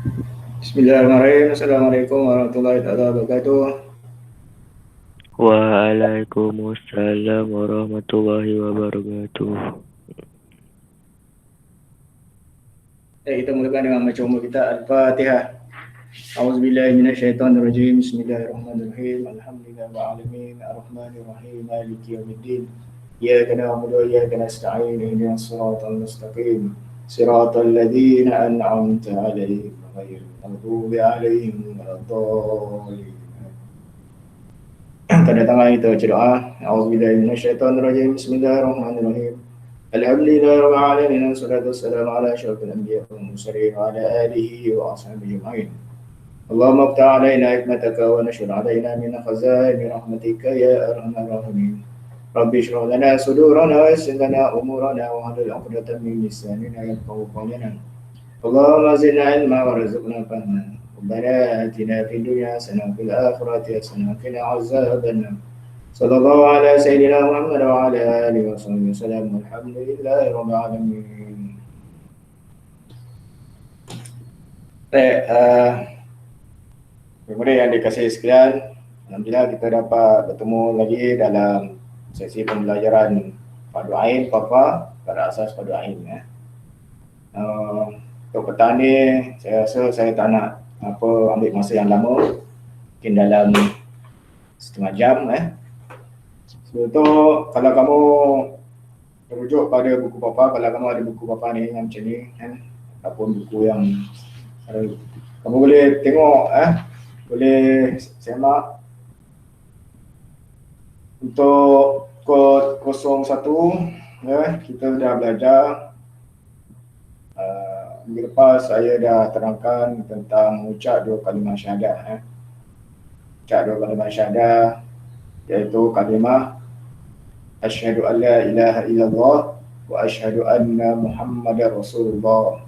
Bismillahirrahmanirrahim. Assalamualaikum warahmatullahi wabarakatuh. Waalaikumsalam warahmatullahi wabarakatuh. Kita mulakan dengan baca umur kita Al-Fatihah. A'udzubillahi minasyaitonirrajim. Bismillahirrahmanirrahim. Alhamdulillahil alamin, arrahmanirrahim, maliki yaumiddin. Iyyaka na'budu wa iyyaka nasta'in. Ihdinas siratal mustaqim. Siratal ladzina an'amta 'alaihim ghairil maghdubi 'alaihim waladdallin. Tanda tangan kita baca doa. A'udzubillahi minasyaitonirrajim. Bismillahirrahmanirrahim. Alhamdulillahirabbil alamin. Wassalatu wassalamu ala asyrafil anbiya'i wal mursalin wa ala alihi wa ashabihi ajma'in. Allahumma iftah 'alaina hikmataka wa nashr 'alaina min khazaini rahmatika ya arhamar rahimin. Rabbi shrah lana sudurana wa yassir lana umurana wa hlul 'uqdatam min lisanina yafqahu qawlana. Allahumma zidna 'ilman warzuqna fahman. Rabbana atina fid dunya hasanah wa fil akhirati hasanah wa qina 'adzabannar. Sallallahu ala sayyidina Muhammad wa ala alihi wa sahbihi wasallam. Alhamdulillahi rabbil alamin. Kemudian yang dikasihi sekalian, alhamdulillah kita dapat bertemu lagi dalam sesi pembelajaran Fardu Ain Fafa pada asas Fardu Ain. Untuk petang ni saya rasa saya tak nak ambil masa yang lama, mungkin dalam setengah jam. Sebab tu kalau kamu merujuk pada buku Papa, kalau kamu ada buku Papa ni yang macam ni ataupun buku yang kamu boleh tengok, boleh semak. Untuk kod 01 kita dah belajar. Minggu lepas saya dah terangkan tentang ucap dua kalimah syahadah. Ucap dua kalimah syahadah iaitu kalimah asyhadu an la ilaha illallah wa asyhadu anna Muhammadar Rasulullah.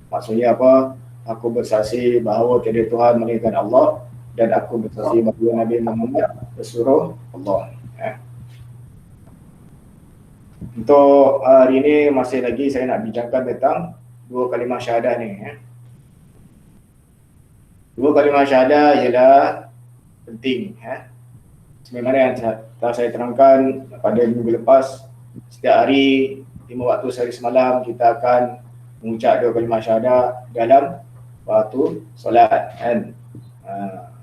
Maksudnya apa? Aku bersaksi bahawa tiada Tuhan melainkan Allah dan aku bersaksi bahawa Nabi Muhammad pesuruh Allah. Untuk hari ini masih lagi saya nak bincangkan tentang dua kalimah syahadah ni. Dua kalimah syahadah ialah penting. Sebagaimana yang telah saya terangkan pada minggu lepas, setiap hari 5 waktu sehari semalam kita akan mengucap dua kalimah syahadah dalam waktu solat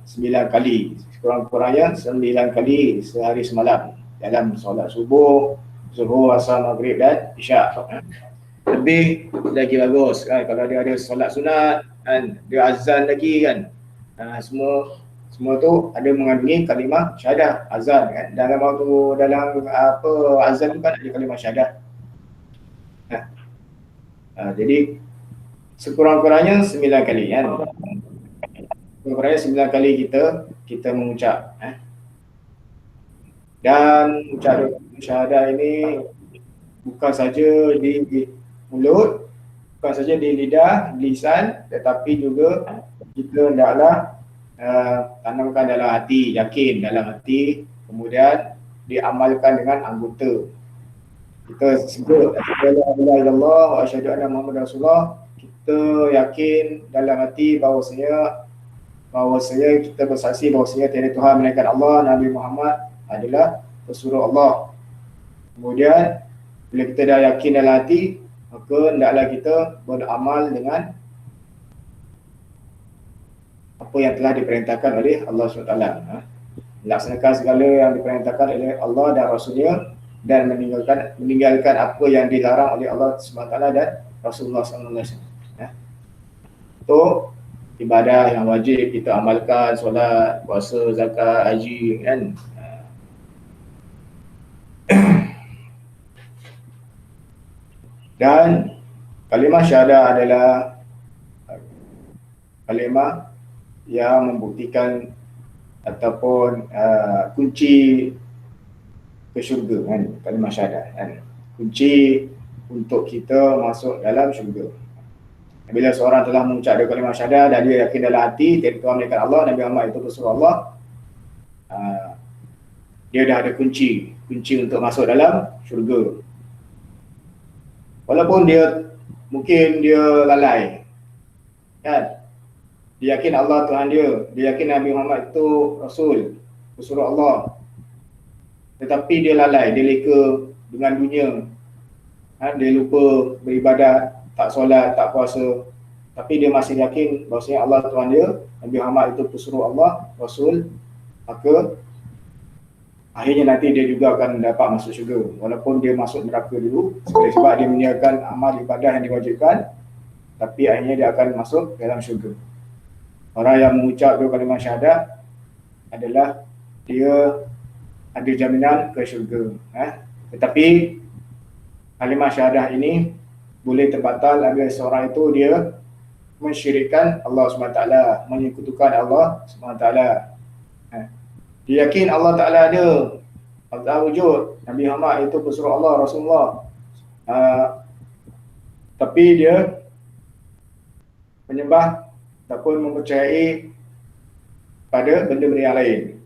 9 kali, kurang-kurangnya 9 kali sehari semalam dalam solat subuh, zuhur, asar, maghrib dan isyak. Lebih lagi bagus kalau dia ada solat sunat, dia azan lagi semua tu ada mengandungi kalimah syahadah azan dalam azan tu kan ada kalimah syahadah. Jadi sekurang-kurangnya 9 kali sekurang-kurangnya 9 kali kita mengucap. Dan ucap syahadah ini bukan saja di mulut, bukan saja di lidah, lisan, tetapi juga kita hendaklah tanamkan dalam hati, yakin dalam hati, kemudian diamalkan dengan anggota. Kita sebut la ilaha illallah wa asyhadu anna Muhammadar Rasulullah, kita yakin dalam hati bahawasanya kita bersaksi bahawasanya tiada Tuhan melainkan Allah, Nabi Muhammad adalah pesuruh Allah. Kemudian bila kita dah yakin dalam hati, maka hendaklah kita beramal dengan apa yang telah diperintahkan oleh Allah SWT. Melaksanakan segala yang diperintahkan oleh Allah dan Rasulnya, dan meninggalkan apa yang dilarang oleh Allah SWT dan Rasulullah SAW. Itu ibadah yang wajib kita amalkan, solat, puasa, zakat, haji Dan kalimah syahadah adalah kalimah yang membuktikan ataupun kunci ke syurga kalimah syahadah kunci untuk kita masuk dalam syurga. Bila seorang telah mengucap dua kalimah syahadah dan dia yakin dalam hati tiada Tuhan melainkan Allah, Nabi Muhammad itu pesuruh Allah, dia dah ada kunci untuk masuk dalam syurga. Walaupun mungkin dia lalai, kan? Dia yakin Allah Tuhan dia yakin Nabi Muhammad itu Rasul, pesuruh Allah. Tetapi dia lalai, dia leka dengan dunia. Dia lupa beribadat, tak solat, tak puasa. Tapi dia masih yakin bahawasanya Allah Tuhan dia, Nabi Muhammad itu pesuruh Allah, Rasul. Maka akhirnya nanti dia juga akan dapat masuk syurga. Walaupun dia masuk neraka dulu, sebab dia meninggalkan amal ibadah yang diwajibkan, tapi akhirnya dia akan masuk dalam syurga. Orang yang mengucap dua kalimah syahadat adalah dia ada jaminan ke syurga. Tetapi kalimah syahadah ini boleh terbatal apabila seorang itu dia mensyirikkan Allah SWT, menyekutukan Allah SWT. Dia yakin Allah Ta'ala ada, Allah wujud, Nabi Muhammad itu pesuruh Allah, Rasulullah. Tapi dia menyembah ataupun mempercayai pada benda-benda yang lain.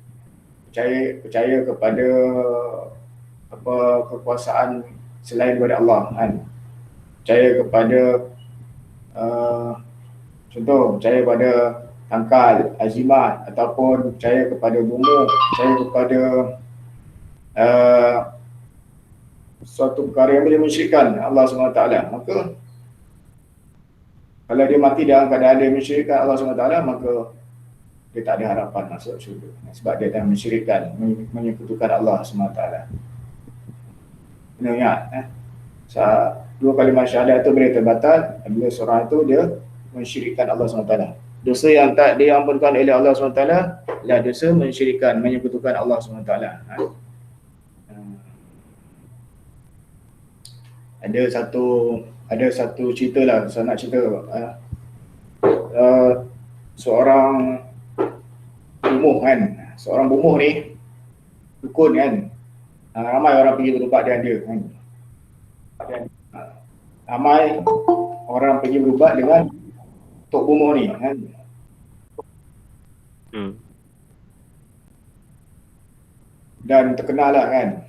Percaya kepada kekuasaan selain daripada Allah, kan? Percaya kepada contoh, percaya pada tangkal, azimat, ataupun percaya kepada bumi, percaya kepada suatu perkara yang boleh mensyirikkan Allah SWT. Maka kalau dia mati dalam keadaan dia mensyirikkan Allah SWT, maka dia tak ada harapan masuk syurga. Sebab dia dah mensyirikkan, menyekutukan Allah SWT. Kena ingat, dua kalimah syahadat itu boleh terbatal bila seorang itu dia mensyirikkan Allah SWT. Dosa yang tak diampunkan oleh Allah SWT adalah dosa mensyirikkan, menyekutukan Allah SWT. Ada satu cerita lah, saya nak cerita. Seorang bumuh kan, seorang bumuh ni dukun kan, ramai orang pergi berubat dengan dia kan. Ramai orang pergi berubat dengan Tok Bumuh ni kan. Dan terkenal lah kan,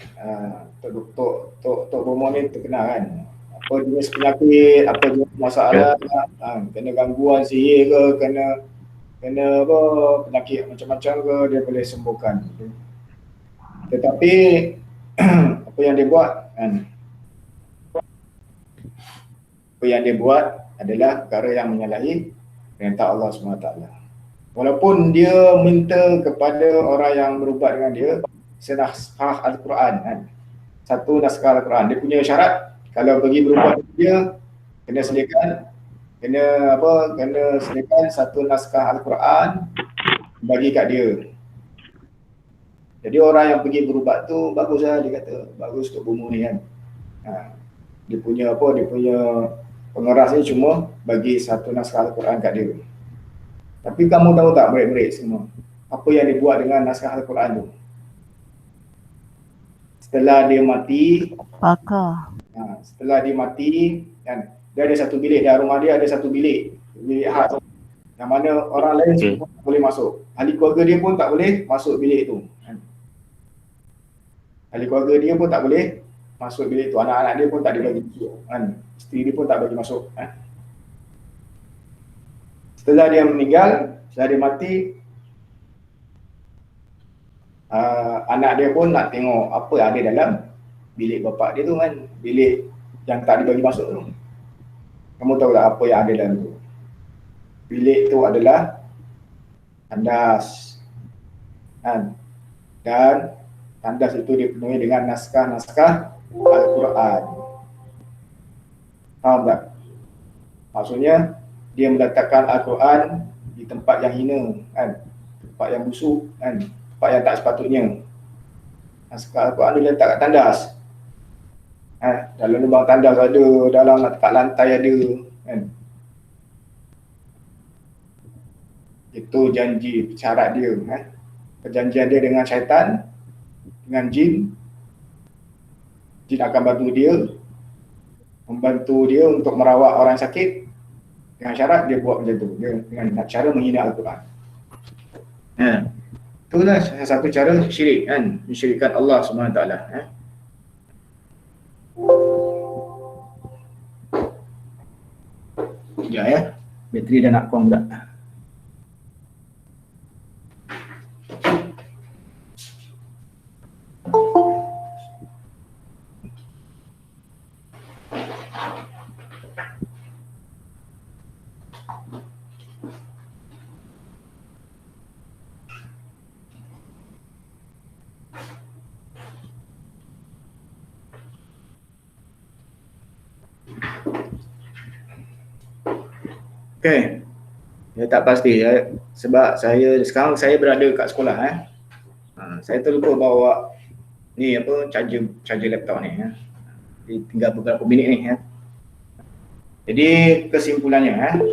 Tok Bumuh ni terkenal kan. Apa jenis penyakit, apa jenis masalah, kena gangguan sihir ke, kena apa penyakit macam-macam ke, dia boleh sembuhkan. Tetapi apa yang dia buat kan, apa yang dia buat adalah perkara yang menyalahi perintah Allah SWT. Walaupun dia minta kepada orang yang berubat dengan dia senaskah Al-Quran kan, satu naskah Al-Quran. Dia punya syarat kalau pergi berubat dengan dia kena sediakan satu naskah Al-Quran bagi kat dia. Jadi orang yang pergi berubat tu bagus lah, dia kata bagus Tok Bumuh ni kan. Dia punya pengeras ni cuma bagi satu naskah Al-Quran kat dia. Tapi kamu tahu tak murid-murid semua, apa yang dia buat dengan naskah Al-Quran tu? Setelah dia mati, setelah dia mati kan, dia ada satu bilik, dalam rumah dia ada satu bilik khas yang mana orang lain semua tak boleh masuk. Ahli keluarga dia pun tak boleh masuk bilik tu kan. Ahli keluarga dia pun tak boleh masuk bilik tu, anak-anak dia pun tak dibagi masuk kan, isteri dia pun tak bagi masuk kan. Setelah dia meninggal, setelah dia mati, anak dia pun nak tengok apa yang ada dalam bilik bapak dia tu kan, bilik yang tak dibagi masuk tu. Kamu tahu tak apa yang ada dalam tu? Bilik tu adalah tandas kan? Dan tandas itu dipenuhi dengan naskah-naskah Al-Quran. Faham tak? Maksudnya dia meletakkan Al-Quran di tempat yang hina kan, tempat yang busuk kan, tempat yang tak sepatutnya. Naskah Al-Quran dia letak kat tandas. Dalam lubang tandas ada, dalam kat lantai ada kan. Itu janji syarat dia perjanjian dia dengan syaitan, dengan jin. Jin akan membantu dia untuk merawat orang sakit. Dengan syarat dia buat macam tu, dia dengan cara menghina Al-Quran. Itulah salah satu cara syirik kan, mensyirikkan Allah SWT. Ya. Bateri dah nak kuang tak? Okey. Saya tak pasti sebab sekarang saya berada kat sekolah saya terlupa bawa ni apa charger laptop ni tinggal beberapa minit ni Jadi kesimpulannya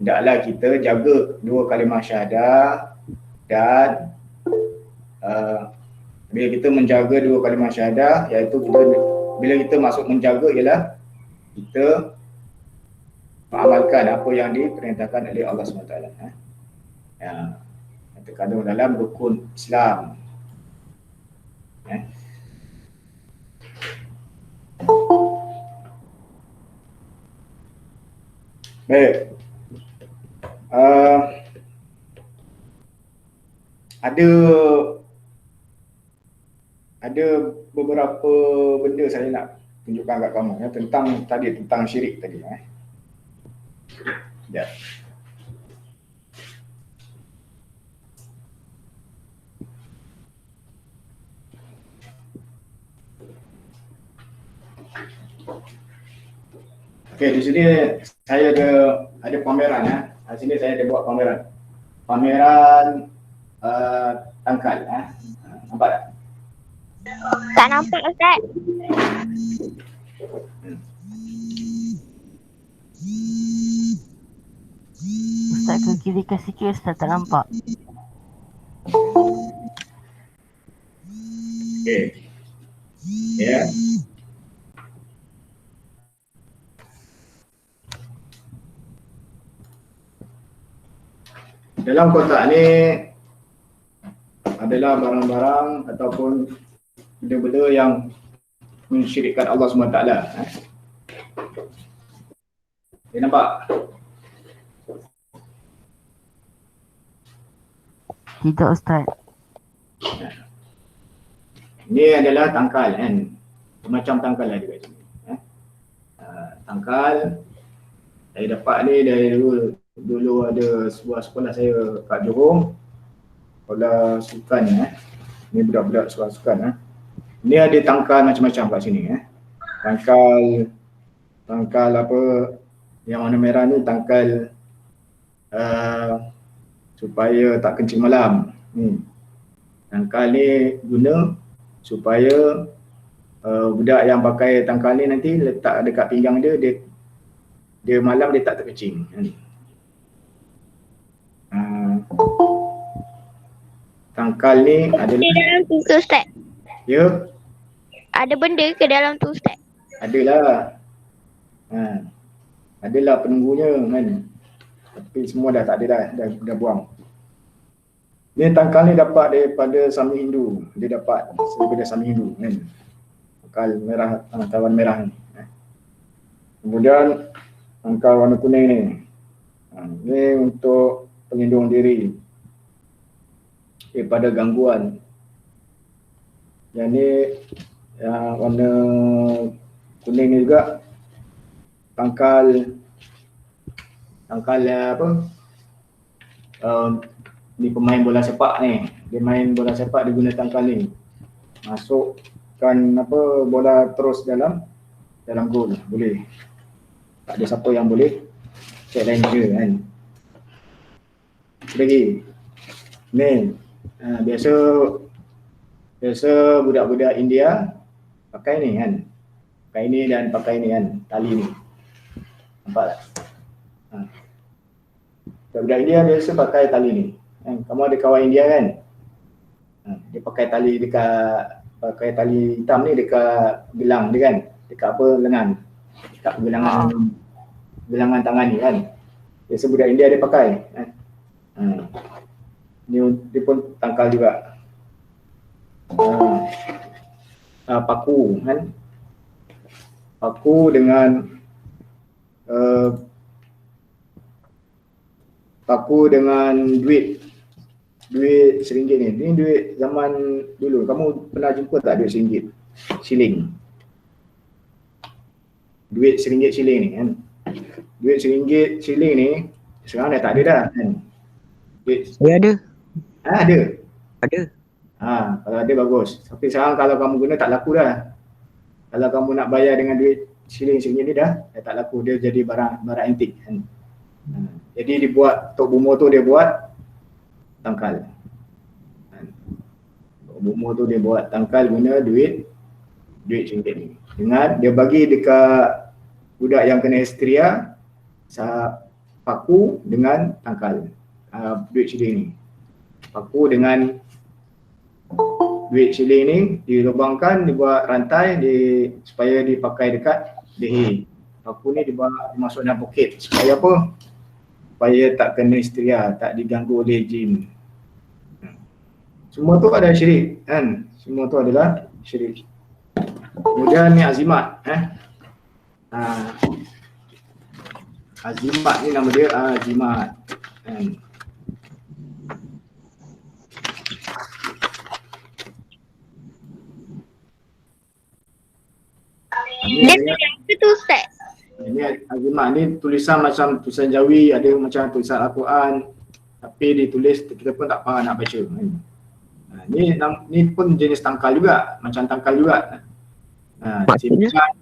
hendaklah kita jaga 2 kalimah syahadah dan bila kita menjaga 2 kalimah syahadah, iaitu bila kita masuk menjaga ialah kita mengamalkan apa yang diperintahkan oleh Allah SWT yang terkandung dalam rukun Islam. Baik. Ada beberapa benda saya nak tunjukkan kat kamu tentang syirik tadi Ya. Okey, di sini saya ada pameran Di sini saya ada buat pameran tangkal Nampak tak? Tak nampak Ustaz. Ustaz ke kiri ke sikit Ustaz, tak nampak. Okey. Ya. Dalam kotak ni adalah barang-barang ataupun benda-benda yang mensyirikkan Allah SWT. Dia nampak? Tidak Ustaz. Ini adalah tangkal macam tangkal ada kat sini. Tangkal saya dapat ni dari dulu ada sebuah sekolah saya kat Johor, sekolah sukan Ni budak-budak sekolah sukan Ni ada tangkal macam-macam kat sini Tangkal apa yang warna merah ni tangkal supaya tak kencing malam. Tangkal ni guna supaya budak yang pakai tangkal ni nanti letak dekat pinggang dia malam dia tak terkencing. Tangkal ni adalah Di dalam tu ke Ustaz? Ya, Ada benda ke dalam tu Ustaz? adalah. Adalah penunggunya Tapi semua dah tak ada dah buang. Ni tangkal ni dapat daripada Sami Hindu. Dia dapat daripada Sami Hindu Tangkal merah, tangkal warna merah ni. Kemudian tangkal warna kuning ni. Ni untuk pelindung diri daripada gangguan. Yang ni yang warna kuning ni juga tangkal apa? Ni pemain bola sepak ni. Dia main bola sepak, dia guna tangkal ni. Masukkan apa bola terus dalam gol. Boleh. Tak ada siapa yang boleh challenger Lagi. Ni biasa budak-budak India pakai ni pakai ni dan pakai ni tali ni. Nampak tak? Budak India biasa pakai tali ni. Kamu ada kawan India kan? Dia pakai tali hitam ni dekat gelang dia kan? Dekat apa lengan. Dekat gelangan tangan ni kan? Biasa budak India dia pakai. Ni dia pun tangkal juga. Paku paku dengan duit RM1 ni. Ni duit zaman dulu. Kamu pernah jumpa tak duit RM1? Siling. Duit RM1 siling ni kan. Duit RM1 siling ni sekarang dah tak ada dah kan. Duit Ada. ada. Ada. Kalau ada bagus. Tapi sekarang kalau kamu guna tak laku dah. Kalau kamu nak bayar dengan duit siling RM1 ni dah tak laku, dia jadi barang antik kan. Jadi dibuat Tok Bumo tu dia buat tangkal. Tok Bumo tu dia buat tangkal guna duit RM1 ni. Dengan dia bagi dekat budak yang kena histeria paku dengan tangkal duit siling ni. Paku dengan duit siling ni dilubangkan, dibuat rantai supaya dipakai dekat leher. Paku ni dimasuk dalam poket supaya apa? Supaya tak kena histeria, tak diganggu oleh jin. Semua tu ada syirik kan? Semua tu adalah syirik. Kemudian ni azimat azimat ni nama dia azimat kan? Dia apa tu Ustaz? Ini azimat ni tulisan macam tulisan Jawi, ada macam tulisan Al-Quran, tapi ditulis kita pun tak faham nak baca. Ni pun jenis tangkal juga, macam tangkal juga. Simpan,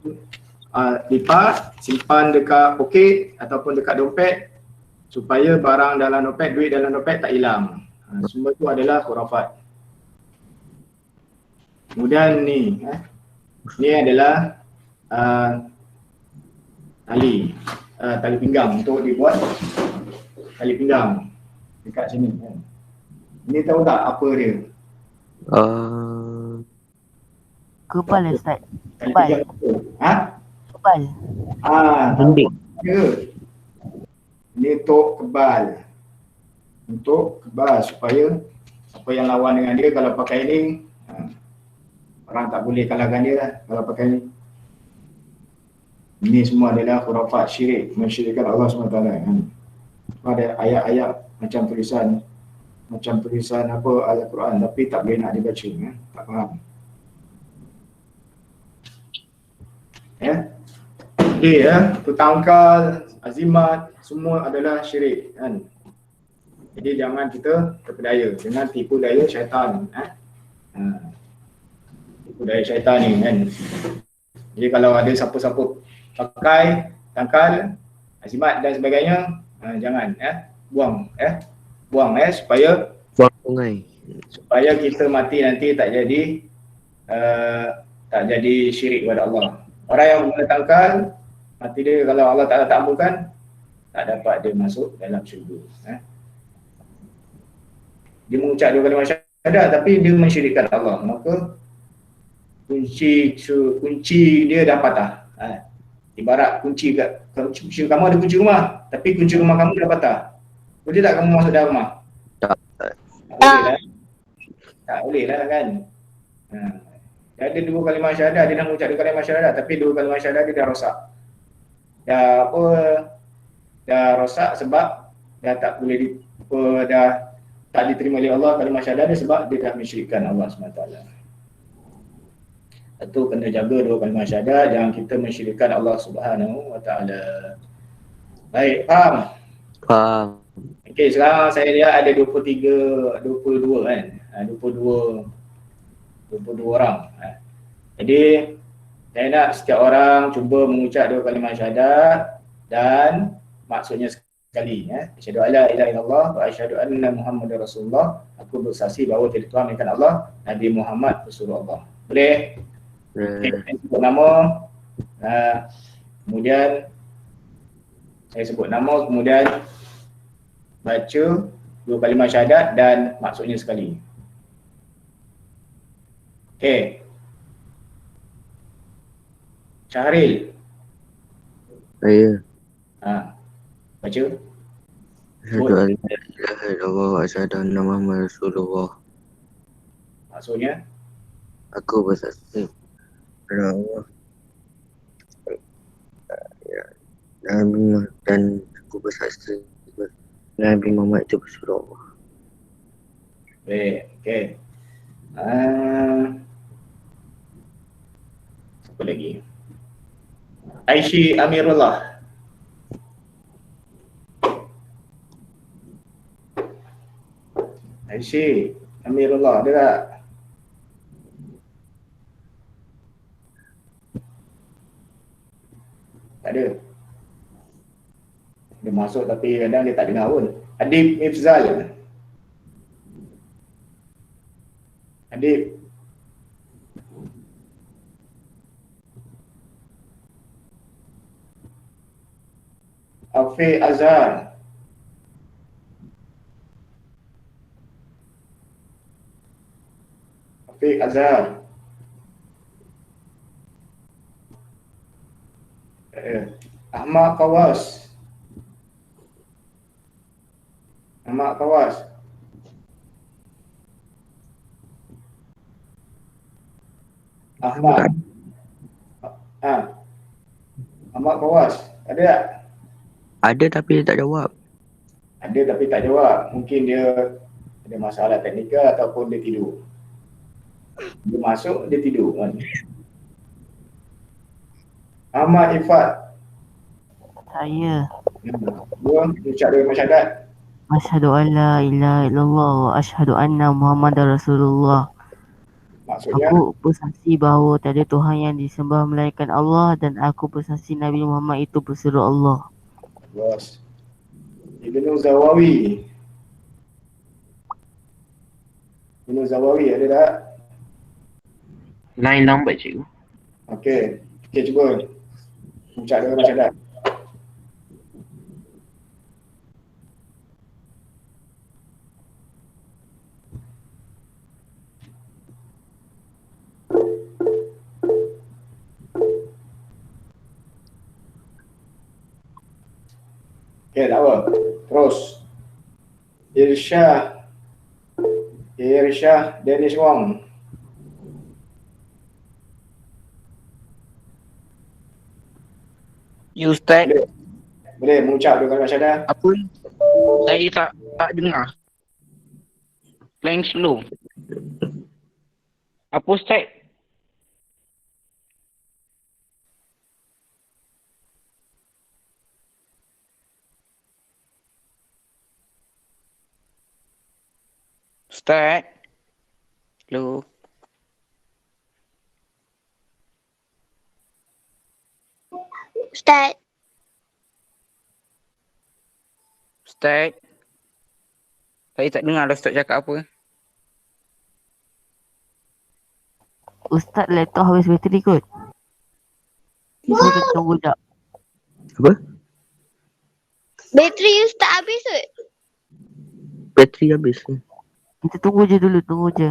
lipat, simpan dekat poket ataupun dekat dompet supaya barang dalam dompet, duit dalam dompet tak hilang. Semua tu adalah khurafat. Kemudian ni adalah tali pinggang untuk dibuat tali pinggang dekat sini kan. Ini tahu tak apa dia? Kebal Ustaz. Tali Kebal. pinggang apa? Kebal. Gundik. Ya. Ini untuk kebal. Untuk kebal supaya siapa yang lawan dengan dia kalau pakai ini orang tak boleh kalahkan dia lah kalau pakai ni. Ini semua adalah khurafat syirik, mensyirikkan Allah SWT kan. Ada ayat-ayat macam tulisan apa Al-Quran tapi tak boleh nak dibaca kan? Tak faham. Tangkal, azimat semua adalah syirik kan. Jadi jangan kita terpedaya dengan tipu daya syaitan tipu daya syaitan ni kan. Jadi kalau ada siapa-siapa pakai tangkal, azimat dan sebagainya, jangan buang supaya Buang sungai. supaya kita mati nanti tak jadi syirik kepada Allah. Orang yang menggunakan tangkal, mati dia kalau Allah Ta'ala tak ampunkan, tak dapat dia masuk dalam syurga. Dia mengucap dua kalimah syahadat tapi dia mensyirikkan Allah, maka kunci dia dah patah. Ibarat kunci kamu ada kunci rumah tapi kunci rumah kamu dah patah. Boleh tak kamu masuk dalam rumah? Tak. Tak boleh lah kan. Dia ada dua kalimah syahadat, dia dah mengucap dua kalimah syahadat tapi dua kalimah syahadat dia dah rosak. Dah rosak sebab dah tak boleh dah tak diterima oleh Allah kalimah syahadat dia sebab dia dah mensyirikkan Allah SWT. Itu kena jaga dua kalimah syahadat, jangan kita mensyirikkan Allah Subhanahu Wa Taala. Baik, faham? Faham. Okey, sekarang saya lihat ada 22 kan. 22 orang. Jadi saya nak setiap orang cuba mengucap dua kalimah syahadat dan maksudnya sekali. Asyhadu alla ilaha illallah wa asyhadu anna Muhammadar Rasulullah. Aku bersaksi bahawa tiada Tuhan melainkan Allah, Nabi Muhammad Rasulullah. Boleh? Okay, saya sebut nama, kemudian saya sebut nama, kemudian baca dua kalimah syahadat dan maksudnya sekali. Okey. Syahril. Saya. Baca. Asyhadu an la ilaha illallah wa asyhadu anna Muhammadar Rasulullah. Maksudnya Aku bersaksi kepada Allah dan aku bersaksi Nabi Muhammad itu bersuruh Allah. Baik, okey. Siapa lagi? Aishi Amirullah. Aishi Amirullah ada tak? Tak ada. Dia masuk tapi kadang dia tak dengar pun. Adib Ifzal. Adib. Afiq Azhar. Afiq Azhar. Ahmad Kawas. Ahmad Kawas. Ahmad. Ahmad Kawas. Ada tak? Ada tapi dia tak jawab. Ada tapi tak jawab. Mungkin dia ada masalah teknikal ataupun dia tidur. Dia masuk, dia tidur kan. Ahmad Ifat. Saya. Dua, ucap dua syahadat. Asyhadu an la ilaha illallah wa asyhadu anna Muhammadar Rasulullah. Maksudnya, Aku bersaksi bahawa tiada Tuhan yang disembah melainkan Allah dan aku bersaksi Nabi Muhammad itu pesuruh Allah. bos. Ibnu Zawawi. Ibnu Zawawi ada tak? Lain lambat cikgu. Okey. Okey, cuba. Ucap dua syahadat. Okey, tak apa. Terus. Irsyah Dennis Wong. Ya Ustaz, Boleh mengucap dua kalimat syahadat? apa? Saya tak dengar. Lain slow. Apa Ustaz? Ustaz? Hello? Ustaz. Ustaz? Saya tak dengar dah Ustaz cakap apa. Ustaz laptop habis bateri kot. Kita kena tunggu tak? Apa? Bateri Ustaz habis kot. Bateri habis. Kita tunggu je dulu, tunggu je.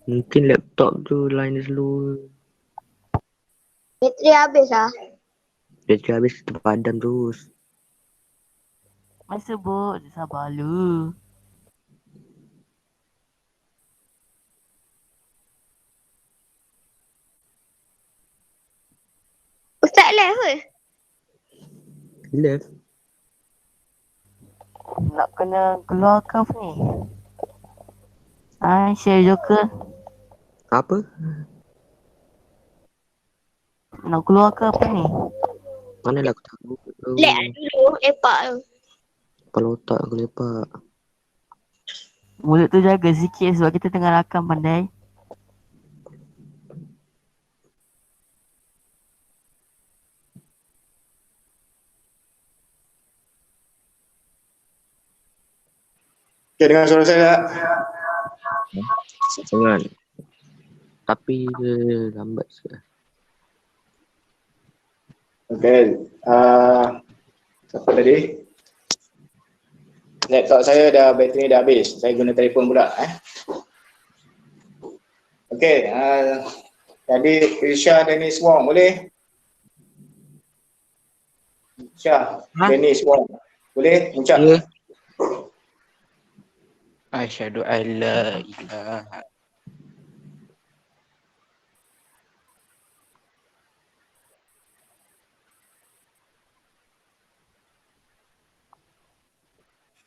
Mungkin laptop tu line dia slow. Bateri habis lah. Bateri habis terpadam terus. Masa bot, sabar lu. Ustaz left ke? Left. Nak kena keluar ke apa ni? Share Joker. Apa? Nak keluar ke apa ni? Manalah aku tahu. Lag dulu lepak tu. Kepala otak aku lepak. Mulut tu jaga sikit sebab kita tengah rakam pandai. Okey, dengar suara saya tak? Jangan. Tapi dia lambat sikit. Okey. Siapa tadi? Laptop saya dah bateri dah habis. Saya guna telefon pula. Okey. Tadi Irsyah Dennis Wong boleh? Irsyah Dennis Wong. Boleh ucap? Ya. Asyhadu an la ilaha.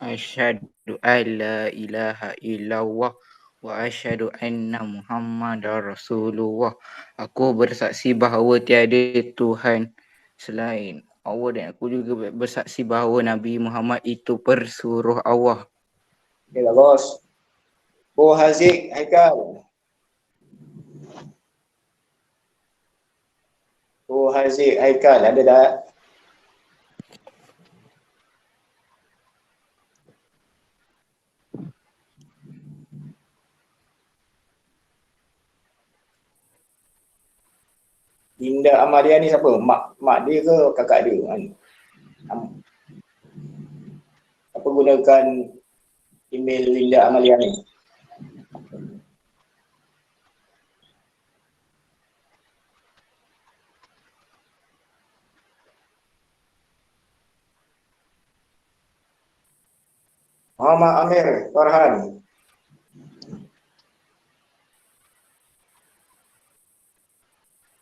Asyhadu an la ilaha illallah wa asyhadu anna Muhammadar Rasulullah. Aku bersaksi bahawa tiada Tuhan selain Allah, dan aku juga bersaksi bahawa Nabi Muhammad itu pesuruh Allah. Okay, bagus. Bu Haziq Haikal. Bu Haziq Haikal ada tak? Linda Amalia ni siapa? Mak dia ke kakak dia? Apa gunakan email Linda Amalia ni? Muhammad Amir Farhan.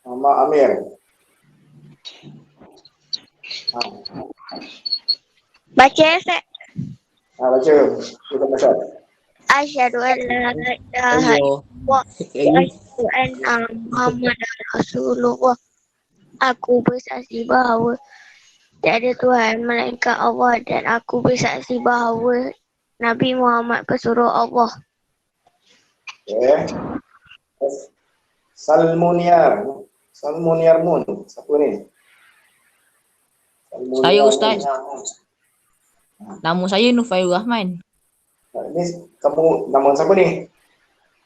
Muhammad Amir. Baca Ustaz. Baca. Kita baca. Asyhadu an la ilaha illallah wa asyhadu anna Muhammadar Rasulullah. Aku bersaksi bahawa tiada Tuhan melainkan Allah, dan aku bersaksi bahawa Nabi Muhammad pesuruh Allah. Okay. Salmuniar Mun. Siapa ni? Salmuniar Saya Ustaz. Mun. Nama saya Nufail Rahman. Ni kamu nama siapa ni?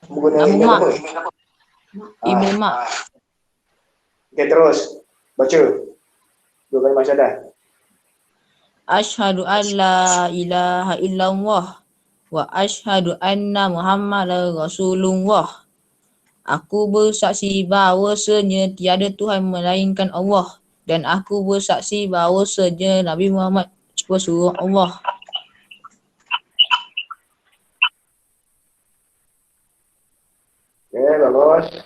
Kamu guna Nama email mak. apa? Email mak. Okay, terus. Baca. 2 kalimat syahadat. Asyhadu an la ilaha illallah wa asyhadu anna Muhammadar Rasulullah. Aku bersaksi bahawasanya tiada Tuhan melainkan Allah, dan aku bersaksi bahawasanya Nabi Muhammad pesuruh Allah. Okay, bagus.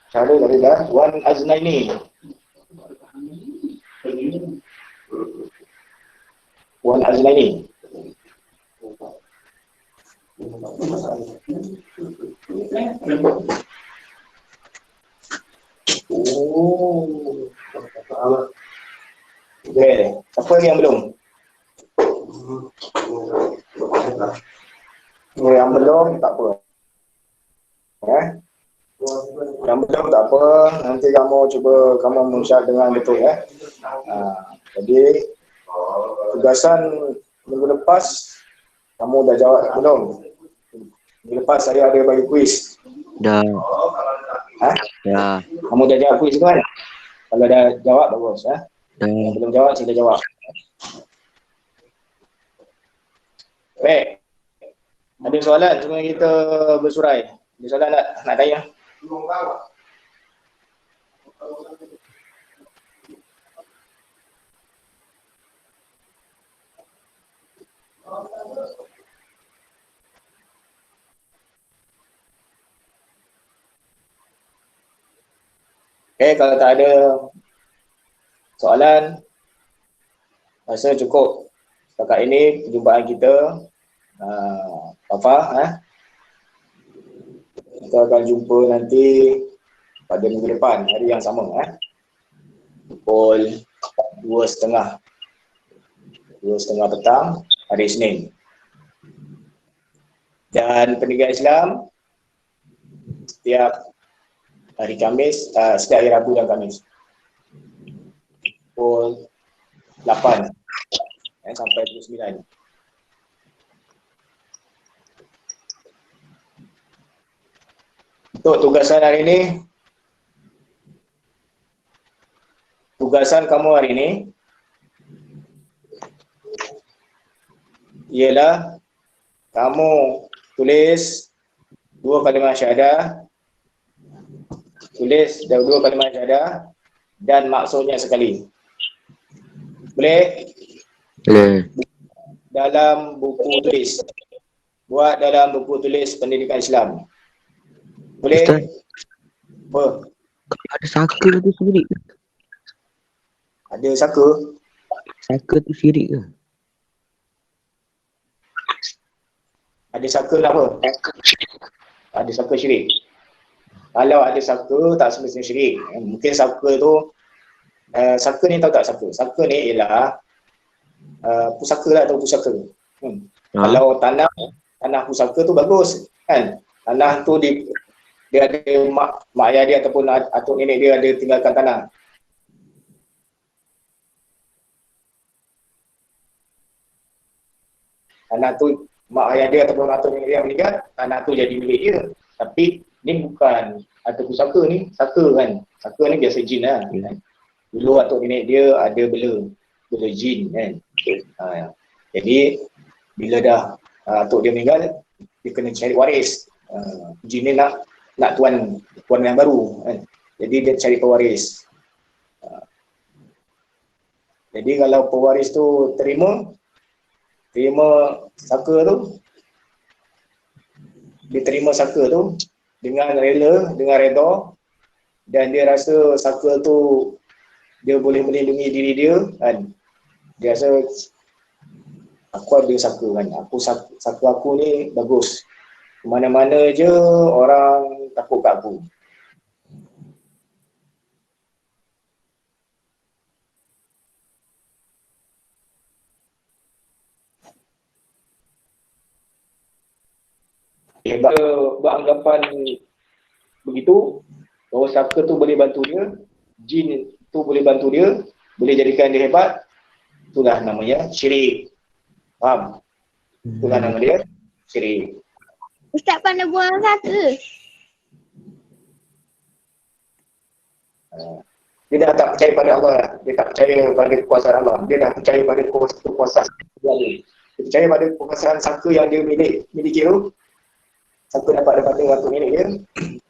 Cara dari dah. Wan Aznaini. Wan Aznaini. Okay, siapa yang belum? Yang belum tak apa. Yang belum tak apa, nanti kamu cuba kamu mengucap dengan betul ya. Jadi tugasan minggu lepas kamu dah jawab belum? Minggu lepas saya ada bagi kuis. Dah. Dah. Kamu dah jawab kuis kan? Kalau dah jawab bagus ya. Dah. Yang belum jawab sila jawab. Baik. Ada soalan sebelum kita bersurai? Ada soalan nak tanya? Okay, kalau tak ada soalan, rasa cukup setakat ini perjumpaan kita. Kita akan jumpa nanti pada minggu depan, hari yang sama pukul 2.30 petang, hari Isnin. Dan pendidikan Islam setiap hari Khamis, setiap hari Rabu dan Khamis pukul 8 sampai pukul 9. Untuk tugasan hari ini, tugasan kamu hari ini ialah kamu tulis 2 kalimat syahadah, tulis 2 kalimat syahadah dan maksudnya sekali. Boleh? Boleh. Dalam buku tulis. Buat dalam buku tulis pendidikan Islam. Boleh? Ustaz, apa? Kalau ada saka tu syirik ke? Ada saka? Saka tu syirik ke? Ada sangka lah apa? Ada sangka syirik. Kalau ada sangka tak semestinya syirik. Mungkin sangka tu sangka ni tahu tak sangka? Sangka ni ialah pusaka lah, atau pusaka. Kalau tanah pusaka tu bagus kan. Tanah tu dia ada mak ayah dia ataupun atuk nenek dia ada tinggalkan tanah. Tanah tu mak ayah dia ataupun atuk nenek dia meninggal, tanah tu jadi milik dia. Tapi ni bukan harta pusaka ni, saka kan. Saka ni biasa jin lah. Kan? Dulu atuk nenek dia ada bela jin kan. Jadi bila dah atuk dia meninggal, dia kena cari waris. Jin ni nak tuan yang baru kan. Jadi dia cari pewaris. Jadi kalau pewaris tu terima saka tu, dia terima saka tu dengan rela, dengan redha, dan dia rasa saka tu dia boleh melindungi diri dia kan. Dia rasa aku ada saka kan, saka aku ni bagus, mana-mana je orang takut kat aku. Beranggapan begitu, bahawa saka tu boleh bantu dia, jin tu boleh bantu dia, boleh jadikan dia hebat, itulah namanya syirik. Faham? Itulah nama dia syirik. Ustaz pandai buang saka. Dia dah tak percaya pada Allah, dia tak percaya pada kekuasaan Allah, dia dah percaya pada kekuasaan dia. Dia percaya pada kekuasaan saka yang dia miliki tu. Saka dapat daripada atuk nenek dia,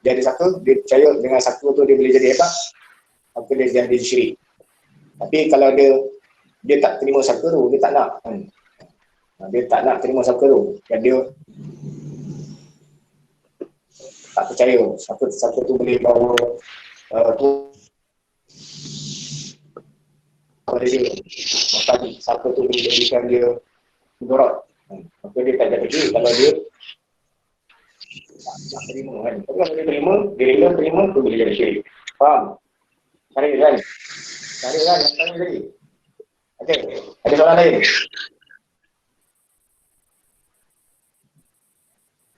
dia ada saka, dia percaya dengan saka tu dia boleh jadi hebat, maka dia jadi syirik. Tapi kalau dia tak terima saka tu, dia tak nak kan. Dia tak nak terima saka tu, dan dia tak percaya saka tu boleh bawa tu pada dia. Maka saka tu boleh jadikan dia mudarat. Maka dia tak jadi kalau dia tak terima kan. Tapi kalau dia terima, dia rela terima, tu boleh jadi syirik. Faham? Cari kan? Yang tanya tadi. Okey, ada soalan lain?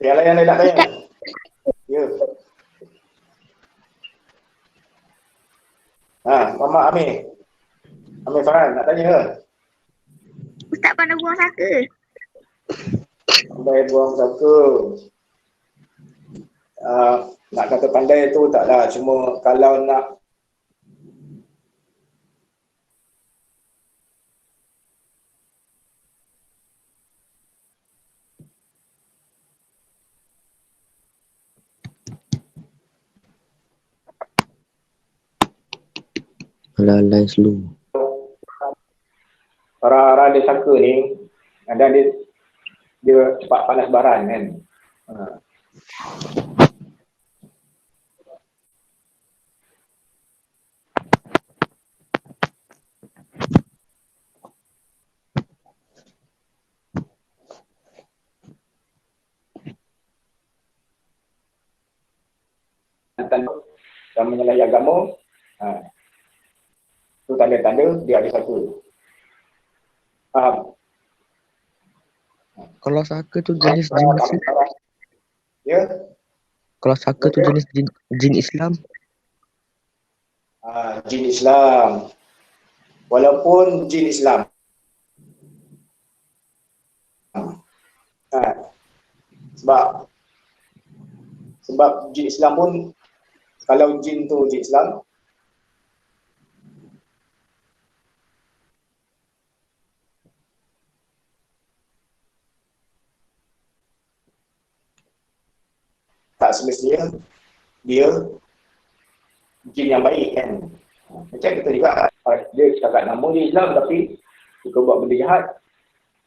Yang lain nak tanya? Ya. Mama Amir Farhan nak tanya ke? Ustaz pandai buang saka. Pandai buang saka. Nak kata pandai tu taklah, cuma kalau nak Lalai slow. orang-orang ada saka ni, kadang dia cepat panas baran kan. Dan menyalahi agama, itu tanda-tanda dia ada saka. Faham? Kalau saka tu jenis jin Islam. Ya? Kalau saka tu jenis jin Islam. Jin Islam. Walaupun jin Islam. Sebab jin Islam pun, kalau jin tu jin Islam, tak semestinya dia jin yang baik kan. Macam kita juga, dia cakap nama dia Islam tapi suka buat benda jahat.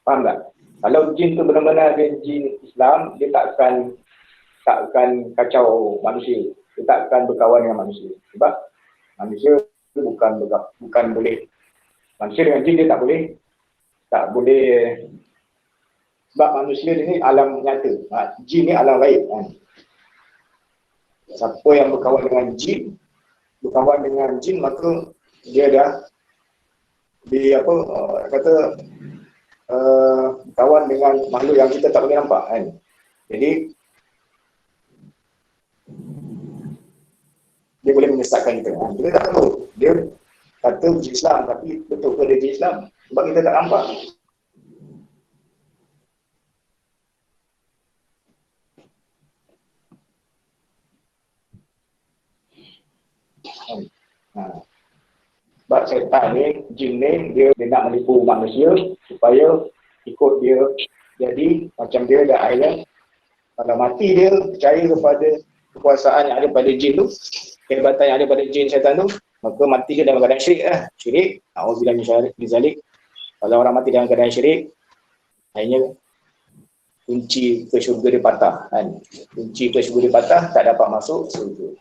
Faham tak? Kalau jin tu benar-benar dia jin Islam, dia tak akan kacau manusia. Dia tak akan berkawan dengan manusia. Sebab manusia bukan boleh, manusia dengan jin dia tak boleh Sebab manusia ni alam nyata, jin ni alam gaib kan. Siapa yang berkawan dengan jin, maka dia dah kawan dengan makhluk yang kita tak boleh nampak kan. Jadi dia boleh menyesatkan kita. Kita tak tahu. Dia kata uji Islam, tapi betul ke dia uji Islam? Sebab kita tak nampak. Sebab syaitan ni, jin ni, dia nak menipu manusia supaya ikut dia. Jadi macam dia dah ayat, kalau mati dia percaya kepada kekuasaan yang ada pada jin tu, kehebatan yang ada pada jin syaitan tu, maka mati dia dalam keadaan syirik lah. Syirik, auzubillah min zalik. Kalau orang mati dalam keadaan syirik, akhirnya kunci ke syurga dia patah kan. Kunci ke syurga dia patah, tak dapat masuk syurga.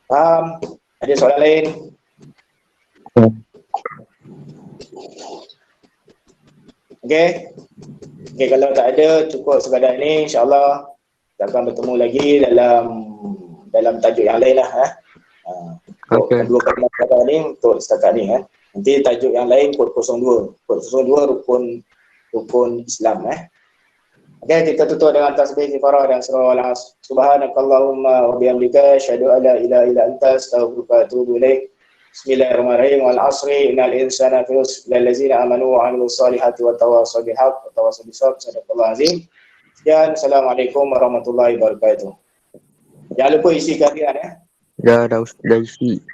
Faham? Ada soalan lain? Okey, kalau tak ada, cukup sekadar ini. InsyaAllah kita akan bertemu lagi dalam tajuk yang lain lah. Kedua kalimat sekadar ni untuk setakat ni. Nanti tajuk yang lain kod 02. Kod 02 rukun Islam. Okey, kita tutup dengan tasbih kifarah dan surah Al-Asr. Subhanakallahumma wa bihamdika asyhadu an la ilaha illa anta astaghfiruka wa atubu ilaik. Bismillahirrahmanirrahim. Wal asri innal insana fi khusr illa allazina amanu wa 'amilus solihati wa tawassaw bil haqq wa tawassaw bis sabr. Sadaqallahu azim. Sekian, assalamualaikum warahmatullahi wabarakatuh. Jangan lupa isi kalian Dah isi.